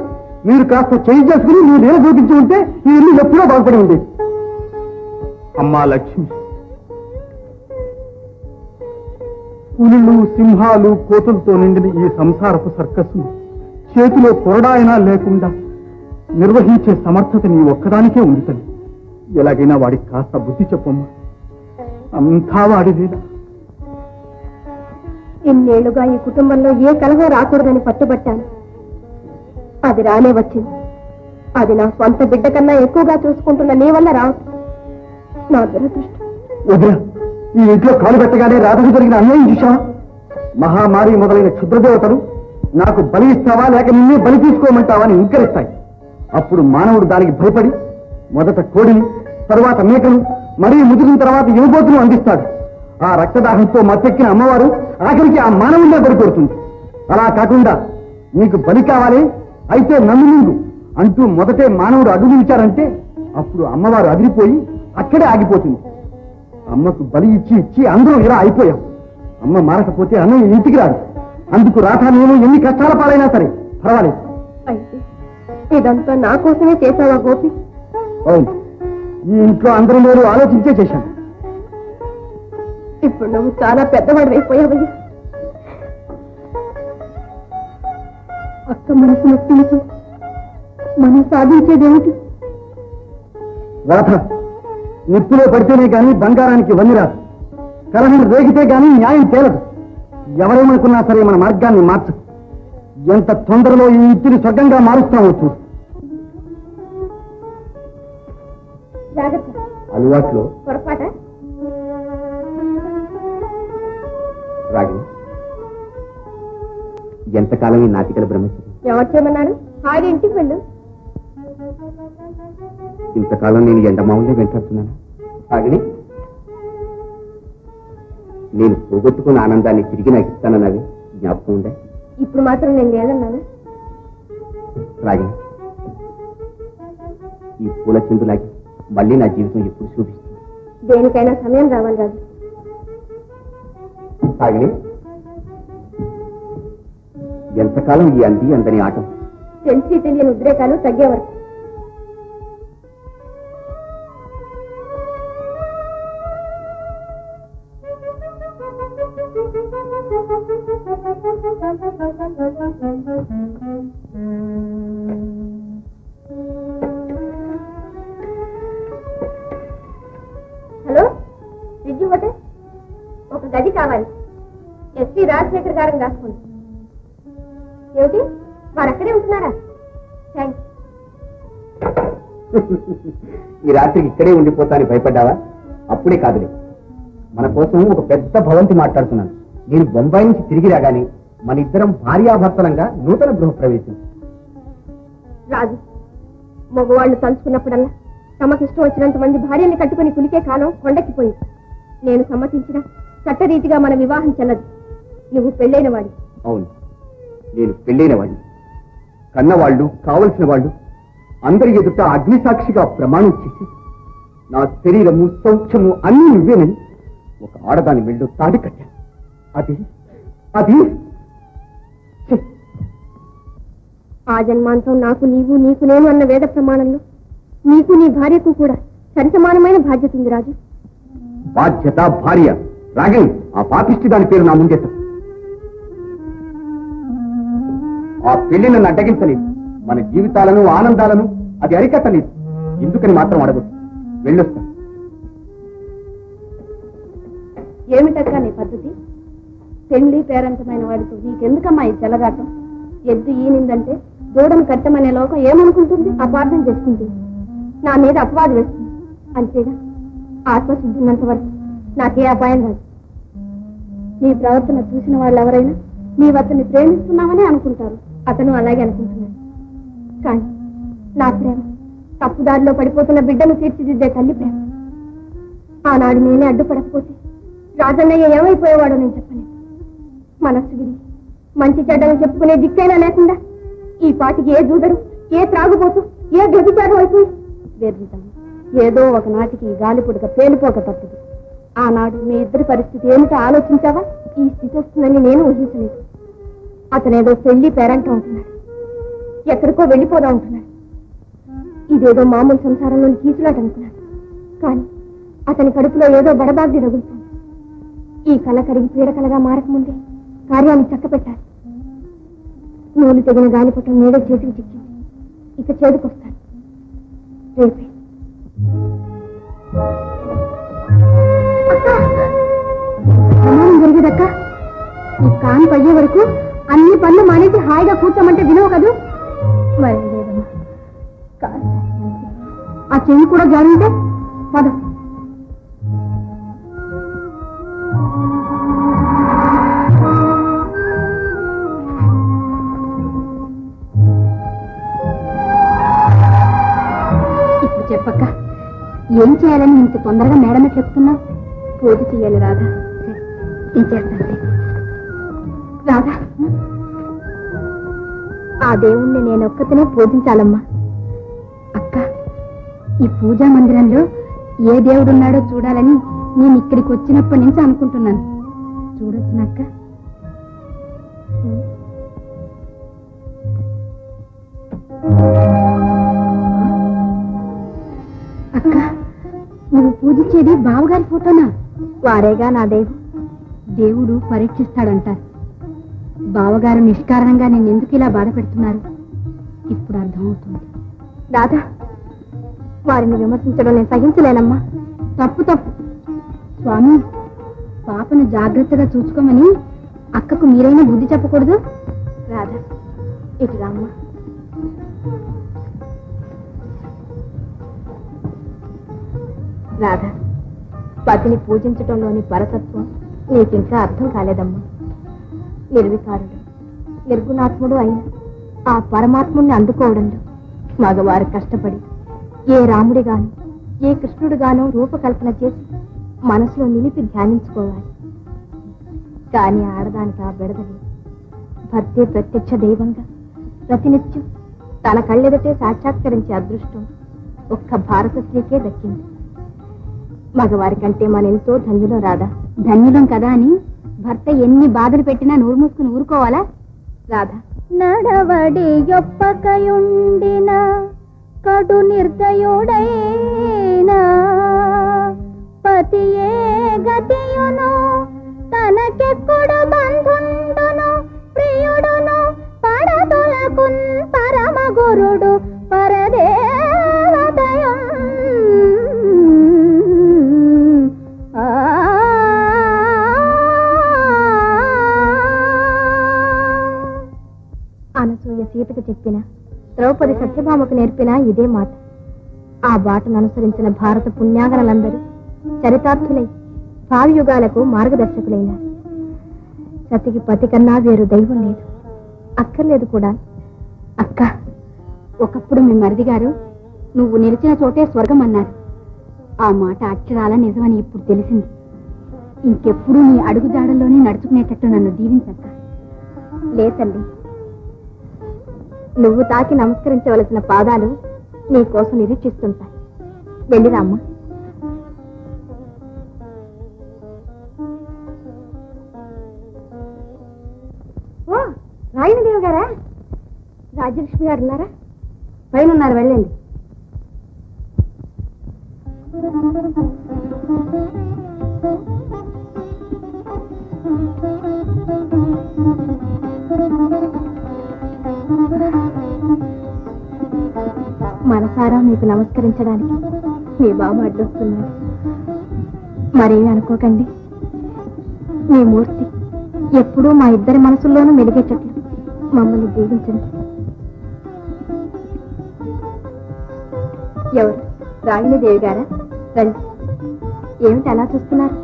మీరు కాస్త చేయి చేసుకుని మీరు నేల చూపించి ఉంటే ఈ ఇల్లు ఎప్పుడో బాగుపడి ఉండేది. అమ్మా లక్ష్మి, పులులు, సింహాలు, కోతులతో నిండిన ఈ సంసారపు సర్కస్ను చేతిలో కొరడాయినా లేకుండా నిర్వహించే సమర్థత నీ ఒక్కదానికే ఉంది తల్లి. ఎలాగైనా వాడికి కాస్త బుద్ధి చెప్పమ్మా. అంతా వాడి లీల. ఇన్నేళ్లుగా ఈ కుటుంబంలో ఏ కలహం రాకూడదని పట్టుబట్టాను. అది రానే వచ్చింది. అది నా స్వంత బిడ్డ కన్నా ఎక్కువగా చూసుకుంటున్న నీ వల్ల రావచ్చు. నా దురదృష్టం. వదిన, ఈ ఇంట్లో కాలు పెట్టగానే రాధకు జరిగిన అన్యాయం చూశావా? మహామారి మొదలైన క్షుద్రదేవతలు నాకు బలి ఇస్తావా లేక నిన్నే బలి తీసుకోమంటావా అని ఇంకరిస్తాయి. అప్పుడు మానవుడు దానికి భయపడి మొదట కోడిని, తరువాత మేకను, మరీ ముదిరిన తర్వాత యువబోతును అందిస్తాడు. ఆ రక్తదాహంతో మత్తెక్కిన అమ్మవారు ఆఖరికి ఆ మానవుడినే బలికొడుతుంది. అలా కాకుండా నీకు బలి కావాలి అయితే నన్ను ముందు అంటూ మొదటే మానవుడు అడుగు ఇచ్చారంటే అప్పుడు అమ్మవారు అదిరిపోయి అక్కడే ఆగిపోతుంది. అమ్మకు బలి ఇచ్చి ఇచ్చి అందరూ ఇలా అయిపోయాం. అమ్మ మారకపోతే అన్నయ్య ఇంటికి రాదు. అందుకు రాధ నేను ఎన్ని కష్టాల పాలైనా సరే పర్వాలేదు. అయితే ఇదంతా నా కోసమే చేశావా గోపి? అవును, ఈ ఇంట్లో అందరూ నేను ఆలోచించే చేశాను. ఇప్పుడు నువ్వు చాలా పెద్దవాడు అయిపోయావయ్యా. అక్క మనసు నొప్పించి మనం సాధించేదేమిటి? రాధ, నిప్పులో పడితేనే గాని బంగారానికి వన్ని రాదు. కలహం రేగితే గాని న్యాయం తేలదు. ఎవరేమనుకున్నా సరే మన మార్గాన్ని మార్చదు. ఎంత తొందరలో ఈ ఇంటిని స్వర్గంగా మారుస్తామో చూడు. జాగ్రత్త. అలవాట్లో పొరపాట. రాగి, ఎంతకాలం ఈ నాటికల బ్రహ్మచర్యం? ఎవరు చేయమన్నారు? హాయిగా ఇంటికి వెళ్ళు. ఇంతకాలం నేను ఎండమావులే వెంటాడుతున్నాను. రాగిని, నేను పోగొట్టుకున్న ఆనందాన్ని తిరిగి నాకు ఇస్తానన్నది జ్ఞాపకం ఉందే? ఇప్పుడు మాత్రం నేను లేదన్నాను. రాగిని, ఈ పూల చిందులాగి మళ్ళీ నా జీవితం ఎప్పుడు చూపిస్తుంది. దేనికైనా సమయం రావాలి రాదు. రాగిని, ఎంతకాలం ఈ అందని ఆటం? తెలిసి తెలియని ఉద్రేకాలు తగ్గే వరకు. Hello, విద్యు hotel. ఒక గది కావాలి. ఎస్పీ రాజశేఖర్ గారిని రాసుకోండి. ఏమిటి, వారు అక్కడే ఉంటున్నారా? థ్యాంక్స్. ఈ రాత్రికి ఇక్కడే ఉండిపోతాను భయపడ్డావా? అప్పుడే కాదులే, మన కోసం ఒక పెద్ద భవంతి మాట్లాడుతున్నాను. నేను బొంబాయి నుంచి తిరిగి రాగానే మన ఇద్దరం భార్యాభర్తలంగా నూతన గృహప్రవేశం. రాజు, మగవాళ్లు తలుచుకున్నప్పుడల్లా తమకిష్టం వచ్చినంత మంది భార్యల్ని కట్టుకుని కులికే కాలం కొండెక్కిపోయింది. నేను సమ్మతించిన చట్టరీతిగా మన వివాహం చెల్లదు. నువ్వు పెళ్ళైన వాడి. అవును, నేను పెళ్ళైన వాడిని. కన్నవాళ్లు, కావలసిన వాళ్ళు అందరి ఎదుట అగ్నిసాక్షిగా ప్రమాణం చేసి నా శరీరము, సౌఖ్యము అన్నీ నువ్వేనని ఒక ఆడదాని మెళ్ళో తాడి కట్టాను. అది అది ఛీ! ఆ జన్మాంతం నాకు నీవు, నీకు నేను అన్న వేద ప్రమాణంలో నీకు నీ భార్యకు కూడా సరిసమానమైన బాధ్యత ఉంది రాజు. బాధ్యత, భార్య. రాగిణి, ఆ పాపిష్టి దాని పేరు నా ముందెత్త. ఆ పెళ్లి నన్ను అడ్డగించలేదు. మన జీవితాలను, ఆనందాలను అది అరికట్టలేదు. ఎందుకని మాత్రం అడగదు. వెళ్ళొస్తా. ఏమిటక్క నీ పద్ధతి? పెళ్లి పేరంతమైన వాడితో నీకెందుకమ్మా ఈ చెలగాటం? ఎద్దు ఈనిందంటే దూడను కట్టమనే లోకం ఏమనుకుంటుంది? అపార్థం చేసుకుంటుంది, నా మీద అపవాదు వేస్తుంది. అంతేగా, ఆత్మశుద్ధి ఉన్నంత వరకు నాకే అపాయం రాదు. నీ ప్రవర్తన చూసిన వాళ్ళు ఎవరైనా నీవు అతన్ని ప్రేమిస్తున్నామని అనుకుంటారు. అతను అలాగే అనుకుంటున్నాడు. కానీ నా ప్రేమ తప్పుదారిలో పడిపోతున్న బిడ్డను తీర్చిదిద్దే తల్లి ప్రేమ. ఆనాడు నేనే అడ్డుపడకపోతే రాజన్నయ్య ఏమైపోయేవాడో నేను చెప్పలేదు. మనస్సు విరిగి మంచి చెడ్డలు చెప్పుకునే దిక్కైనా లేకుండా ఈ పాటికి ఏ దూదరు, ఏ త్రాగుబోతు, ఏ గతిచారు అయిపోయి వేరుతాము. ఏదో ఒకనాటికి ఈ గాలి పుడక పేలిపోక తప్పదు. ఆనాడు మీ ఇద్దరి పరిస్థితి ఏమిటో ఆలోచించావా? ఈ స్థితి వస్తుందని నేను ఊహించలేదు. అతనేదో పెళ్లి పేరంటూ ఉంటున్నాడు, ఎక్కడికో వెళ్ళిపోదా ఉంటున్నాడు. ఇదేదో మామూలు సంసారంలోని కీచులాట అనుకున్నాడు. కానీ అతని కడుపులో ఏదో బడబాగ్ని రగులుతుంది. ఈ కళ కరిగి పీడకలగా మారకముందే కార్యాన్ని చక్కపెట్టాలి. నూలు తెగిన గాలిపటం నేడే చేతికి చిక్కింది. ఇక చేదుకొస్తాను రేపే. ప్రమాణం జరిగేదక్క. ఈ కాని పయ్యే వరకు అన్ని పనులు మానేసి హాయిగా కూర్చోమంటే వినవు కదూ? మరి లేదమ్మా. ఆ చెయ్యి కూడా జారుంటే పద. ఇప్పుడు చెప్పక్క, ఏం చేయాలని ఇంత తొందరగా మేడం ఎక్కుతున్నావు? పూజ చెయ్యాలి రాధా. నేను చేస్తాను రాధా. ఆ దేవుణ్ణి నేనొక్కతనే పూజించాలమ్మా. అక్క, ఈ పూజా మందిరంలో ఏ దేవుడున్నాడో చూడాలని నేను ఇక్కడికి వచ్చినప్పటి నుంచి అనుకుంటున్నాను. చూడొచ్చునక్క? అక్క, నువ్వు పూజించేది బావగారి ఫోటోనా? వారేగా నా దేవుడు. దేవుడు పరీక్షిస్తాడంటారు. బావగారు నిష్కారణంగా నేను ఎందుకు ఇలా బాధ పెడుతున్నారు ఇప్పుడు అర్థమవుతుంది. దాదా, వారిని విమర్శించడం నేను సహించలేనమ్మా. తప్పు తప్పు. స్వామి, పాపను జాగ్రత్తగా చూసుకోమని అక్కకు మీరైనా బుద్ధి చెప్పకూడదు? రాధా, ఇటు రామ్మా. రాధా, పతిని పూజించటంలోని పరతత్వం నీకింకా అర్థం కాలేదమ్మా. నిర్వికారుడు, నిర్గుణాత్ముడు అయిన ఆ పరమాత్ముడిని అందుకోవడంలో మగవారు కష్టపడి ఏ రాముడిగానో ఏ కృష్ణుడిగానో రూపకల్పన చేసి మనసులో నిలిపి ధ్యానించుకోవాలి. కానీ ఆడదానికి ఆ బెడదలేదు. భర్తే ప్రత్యక్ష దైవంగా ప్రతినిత్యం తన కళ్ళెదటే సాక్షాత్కరించే అదృష్టం ఒక్క భారత స్త్రీకే దక్కింది. మగవారి కంటే మనెంతో ధన్యులం రాధా. ధన్యులం కదా అని భర్త ఎన్ని బాధలు పెట్టినా నోరు మూసుకుని ఊరుకోవాలా రాధా? నడవడి యొప్పకయుండిన కడు నిర్దయుడైనా పతియే గతియును తనకెక్కుడు బంధుండును ప్రియుడును పడతులకున్ పరమ గురుడు పరదేవతయం. అనసూయ సీతకు చెప్పిన, ద్రౌపది సత్యభామకు నేర్పిన ఇదే మాట. ఆ బాటను అనుసరించిన భారత పుణ్యాగనలందరూ చరితార్థులై భావియుగాలకు మార్గదర్శకులైనారు. సతికి పతి కన్నా వేరు దైవం లేదు, అక్కర్లేదు కూడా. అక్క, ఒకప్పుడు మీ మరిది గారు నువ్వు నిలిచిన చోటే స్వర్గం అన్నారు. ఆ మాట అక్షరాల నిజమని ఇప్పుడు తెలిసింది. ఇంకెప్పుడు నీ అడుగుజాడల్లోనే నడుచుకునేటట్టు నన్ను దీవించక్క. లే తల్లి, నువ్వు తాకి నమస్కరించవలసిన పాదాలు నీ కోసం నిరీక్షిస్తుంటాయి. వెళ్ళిరామ్మా. ఓ రాయనదేవి గారా? రాజలక్ష్మి గారు ఉన్నారా? పైన ఉన్నారు, వెళ్ళండి. మనసారా మీకు నమస్కరించడానికి మీ బాబు అడ్డొస్తున్నాడు. మరేమి అనుకోకండి. మీ మూర్తి ఎప్పుడూ మా ఇద్దరి మనసుల్లోనూ మెలిగేటట్లు మమ్మల్ని దీవించండి. ఎవరు? రాగిణీదేవి గారా? రండి. ఏమిటి అలా చూస్తున్నారు?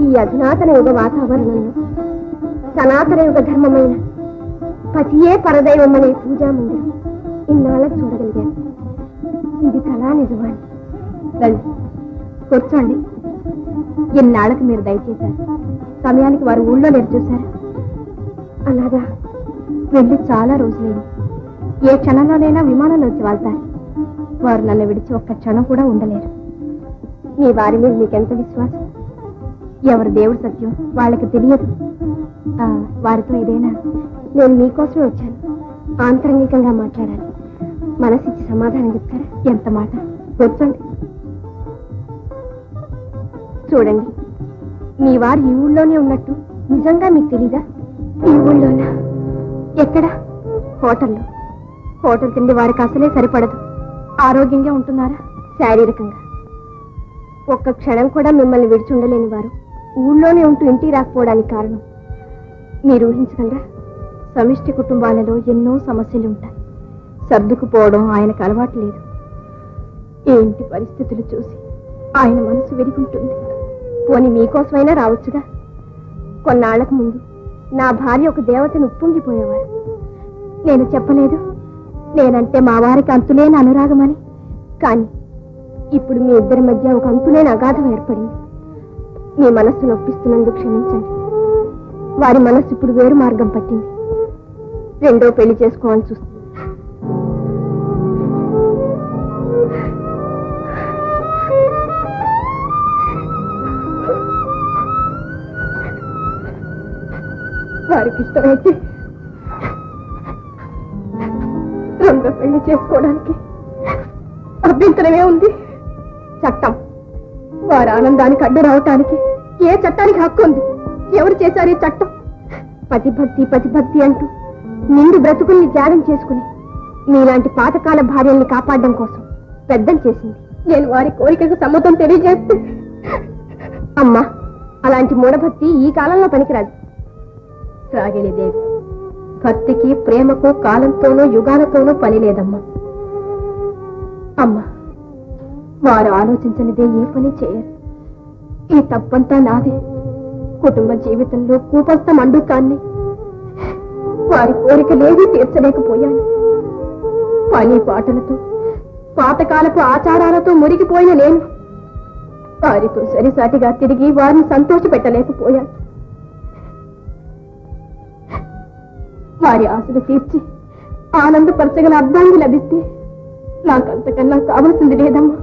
ఈ అధునాతన యుగ వాతావరణంలో సనాతన యుగ ధర్మమైన పతియే పరదైవం అనే పూజా మందిరం ఇన్నాళ్ళకు చూడగలిగాను. ఇది కళా నిజమాన్ని. రండి, కూర్చోండి. ఇన్నాళ్ళకు మీరు దయచేశారు. సమయానికి వారు ఊళ్ళో లేరు చూశారు. అలాగా వెళ్ళి చాలా రోజులైంది. ఏ క్షణంలోనైనా విమానంలో వచ్చి వాళ్తారు. వారు నన్ను విడిచి ఒక్క క్షణం కూడా ఉండలేరు. మీ వారి మీద మీకెంత విశ్వాసం? ఎవరు దేవుడు సత్యం వాళ్ళకి తెలియదు. వారితో ఇదేనా? నేను మీకోసమే వచ్చాను. ఆంతరంగికంగా మాట్లాడాలి. మనసిచ్చి సమాధానం చెప్తారా? ఎంత మాట. కూర్చోండి. చూడండి, మీ వారు ఈ ఊళ్ళోనే ఉన్నట్టు నిజంగా మీకు తెలీదా? ఈ ఊళ్ళోనా? ఎక్కడ? హోటల్లో. హోటల్ తిండి వారికి అసలే సరిపడదు. ఆరోగ్యంగా ఉంటున్నారా? శారీరకంగా. ఒక్క క్షణం కూడా మిమ్మల్ని విడిచి ఉండలేని వారు ఊళ్ళోనే ఉంటూ ఇంటికి రాకపోవడానికి కారణం మీరు ఊహించగలరా? సమిష్టి కుటుంబాలలో ఎన్నో సమస్యలు ఉంటాయి. సర్దుకుపోవడం ఆయనకు అలవాటు లేదు. ఈ ఇంటి పరిస్థితులు చూసి ఆయన మనసు విరిగుంటుంది. పోని మీకోసమైనా రావచ్చుగా. కొన్నాళ్లకు ముందు నా భార్య ఒక దేవతను ఉప్పొంగిపోయేవారు. నేను చెప్పలేదు నేనంటే మా వారికి అంతులేని అనురాగమని. కానీ ఇప్పుడు మీ ఇద్దరి మధ్య ఒక అంతులేని అగాధం ఏర్పడింది. మీ మనస్సు నొప్పిస్తున్నందుకు క్షమించండి. వారి మనస్సు ఇప్పుడు వేరు మార్గం పట్టింది. రెండో పెళ్లి చేసుకోవాలని చూస్తుంది. వారికి ఇష్టమైతే రెండో పెళ్లి చేసుకోవడానికి అభ్యంతరమే ఉంది. చట్టం వారి ఆనందానికి అడ్డు రావటానికి ఏ చట్టానికి హక్కు ఉంది? ఎవరు చేశారు ఈ చట్టం? పతిభక్తి అంటూ నిండు బ్రతుకుల్ని త్యాగం చేసుకుని మీలాంటి పాతకాల భార్యల్ని కాపాడడం కోసం పెద్దలు చేసింది. నేను వారి కోరికకు సమ్మతం తెలియజేస్తే అమ్మా, అలాంటి మూఢభక్తి ఈ కాలంలో పనికిరాదు. రాగిణీదేవి, భక్తికి ప్రేమకు కాలంతోనూ యుగాలతోనూ పని లేదమ్మా. అమ్మా, వారు ఆలోచించనిదే ఏ పని చేయరు. ఈ తప్పంతా నాదే. కుటుంబ జీవితంలో కూపస్థ మండుకాన్ని వారి కోరికలేవీ తీర్చలేకపోయాను. పని పాటలతో పాతకాలపు ఆచారాలతో మురిగిపోయిన నేను వారితో సరిసాటిగా తిరిగి వారిని సంతోష పెట్టలేకపోయాను. వారి ఆశలు తీర్చి ఆనందపరచగల అర్థాన్ని లభిస్తే నాకంతకన్నా కావలసింది లేదమ్మా.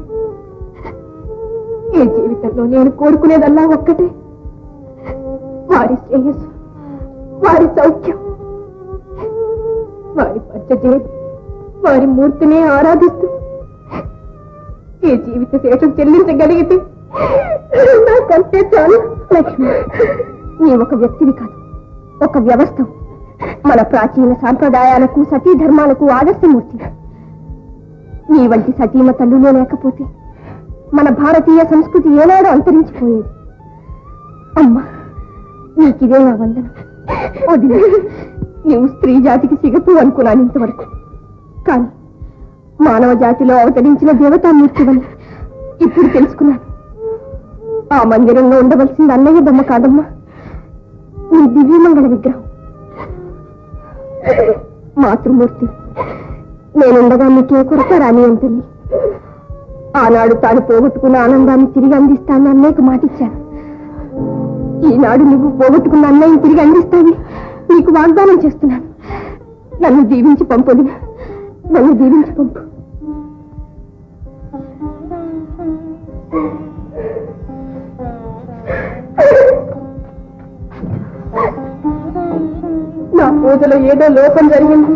ఈ జీవితంలో నేను కోరుకునేదల్లా ఒక్కటే, వారి శ్రేయస్సు, వారి సౌఖ్యం. వారి పచ్చజే వారి మూర్తినే ఆరాధిస్తూ ఈ జీవిత శేషం చెల్లించగలిగితే నాకంతే చాలు. లక్ష్మి, నీ ఒక వ్యక్తివి కాదు, ఒక వ్యవస్థ. మన ప్రాచీన సాంప్రదాయాలకు సతీ ధర్మాలకు ఆదర్శమూర్తి. నీ వంటి సతీమ తల్లులో లేకపోతే మన భారతీయ సంస్కృతి ఏనాడో అంతరించిపోయేది. అమ్మా, నీకిదే నా వందనం. వదిలే, నీవు స్త్రీ జాతికి సిగపు అనుకున్నాను ఇంతవరకు. కానీ మానవ జాతిలో అవతరించిన దేవతామూర్తివని ఇప్పుడు తెలుసుకున్నాను. ఆ మందిరంలో ఉండవలసింది అన్నయ్య బొమ్మ కాదమ్మా, నీ దివ్యమంగళ విగ్రహం. మాతృమూర్తి, నేనుండగా నీకే కొరత రాని అంటుంది. ఆనాడు తాను పోగొట్టుకున్న ఆనందాన్ని తిరిగి అందిస్తానని అన్నయ్యకు మాటిచ్చాను. ఈనాడు నువ్వు పోగొట్టుకున్న అన్నయ్యని తిరిగి అందిస్తానని నీకు వాగ్దానం చేస్తున్నాను. నన్ను దీవించి పంపుది, నన్ను దీవించి పంపు. నా పూజలో ఏదో లోపం జరిగింది.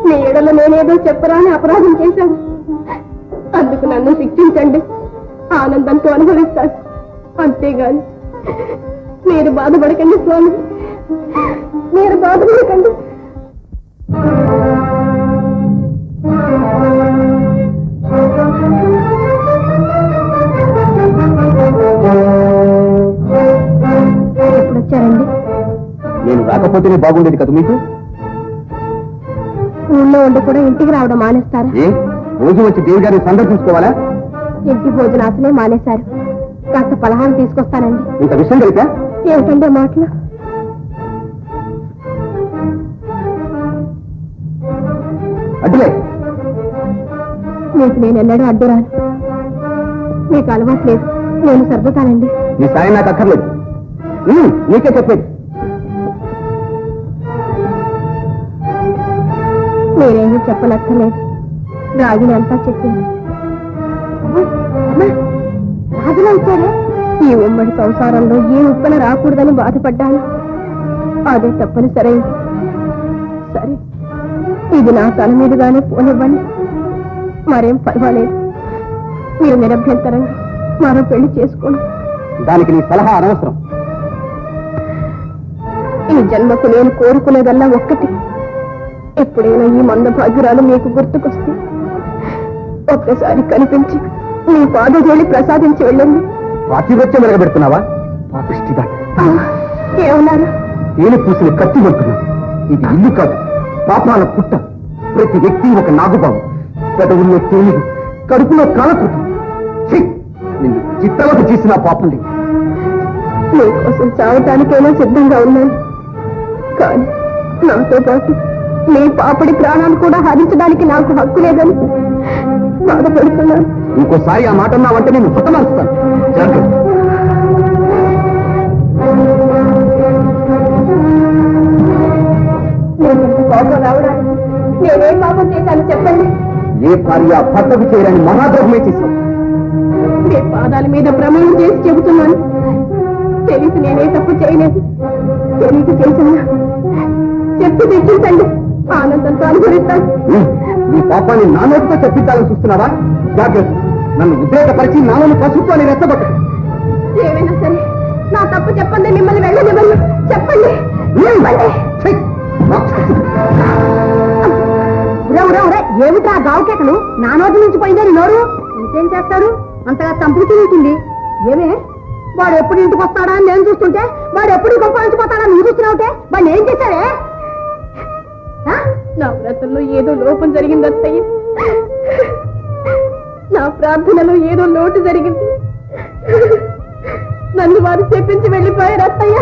నీ ఎడలో నేనేదో చెప్పరాని అపరాధం చేశాను. అందుకు నన్ను శిక్షించండి, ఆనందంతో అనుభవిస్తాను. అంతేగాని మీరు బాధపడకండి స్వామి, మీరు బాధపడకండి. ఎప్పుడు వచ్చారండి? నేను రాకపోతేనే బాగుండేది కదా మీకు. ఊళ్ళో ఉండి కూడా ఇంటికి రావడం మానేస్తారా? ఏ రోజు వచ్చి దేవి గారిని సందర్శించుకోవాలా? ఇంటి భోజనం అసలే మానేశారు. కాస్త పలహారం తీసుకొస్తానండి. ఇంత విషయం తెలిపా? ఏమిటండి మాటలు? అడ్డులే. మీకు నేను ఎన్నడూ అడ్డురాను. మీకు అలవాటు లేదు, నేను సర్దుతానండి. నీ సాయం నాకు అక్కర్లేదు. నీకే చెప్పేది. మీరేమీ చెప్పనక్కర్లేదు రాగిని అంతా చెప్పింది. రాజులా ఇచ్చారే, ఈ ఉమ్మడి సంసారంలో ఏ ఉప్పన రాకూడదని బాధపడ్డాను. అదే తప్పనిసరైంది. సరే, ఇది నా తల మీదుగానే పోనివ్వండి, మరేం పర్వాలేదు. మీరు నిరభ్యంతరంగా మరో పెళ్లి చేసుకోండి. దానికి నీ సలహా అనవసరం. ఈ జన్మకు నేను కోరుకునేదల్లా ఒక్కటి, ఎప్పుడైనా ఈ మందభాగ్యురాలు మీకు గుర్తుకొస్తే ఒక్కసారి కనిపించి మీ పాదజోళి ప్రసాదించి వెళ్ళండి. పాతివృత్యం వెలగబెడుతున్నావా? పాపిష్టిగా ఏమన్నారు? తేనె పూసిన కత్తి పడుతున్నా. ఇది ఇల్లు కాదు, పాపాల పుట్ట. ప్రతి వ్యక్తి ఒక నాగుబాబు. పెదవుల్లో తేనెలు, కడుపులో కాలకృతం. నిన్ను చిత్తవత చేసిన పాపం లేదు. మీకోసం చావటానికైనా సిద్ధంగా ఉన్నాను, కానీ నాతో పాటు మీ పాపడి ప్రాణాలు కూడా హరించడానికి నాకు హక్కు లేదని బాధపడుతున్నాను. ఇంకోసారి ఆ మాట అన్నావంటే నేను హతమారుస్తాను. జాగ్రత్త. నేనంత కోపం రావడానికి నేనేం పాపం చేశాను చెప్పండి. ఏ భార్య భర్తకు చేయరని మహాద్రోహమే చేశావు. మీ పాదాల మీద ప్రమాణం చేసి చెబుతున్నాను, తెలిసి నేనే తప్పు చేయలేదు. తెలియక చేసినా చెప్పి తెచ్చించండి, ఆనందంతో అనుభవిస్తాను. నీ పాపాన్ని నా నోటితో చెప్పించాలని చూస్తున్నావా? జాగ్రత్త. నన్ను ఉద్రేకపరిచి నాలోని పసుపుని రెచ్చగొట్ట. ఏమైనా సరే నా తప్పు చెప్పండి, మిమ్మల్ని వెళ్ళనివ్వను. చెప్పండి. ఏమిటా గావుకేకలు? నా నోటి నుంచి పోయిందని నోరు ఇంకేం చేస్తారు? అంతగా చంపుతూ ఉంటుంది. ఏమే, వాడు ఎప్పుడు ఇంటికి వస్తాడా అని నేను చూస్తుంటే, వాడు ఎప్పుడు గొప్పపోతాడా నువ్వు చూస్తున్నావుటే, వాడిని ఏం చేశారే? నా వ్రతంలో ఏదో లోపం జరిగింది అత్తయ్య, నా ప్రార్థనలో ఏదో లోటు జరిగింది. నన్ను వారు చెప్పించి వెళ్ళిపోయారు అత్తయ్య.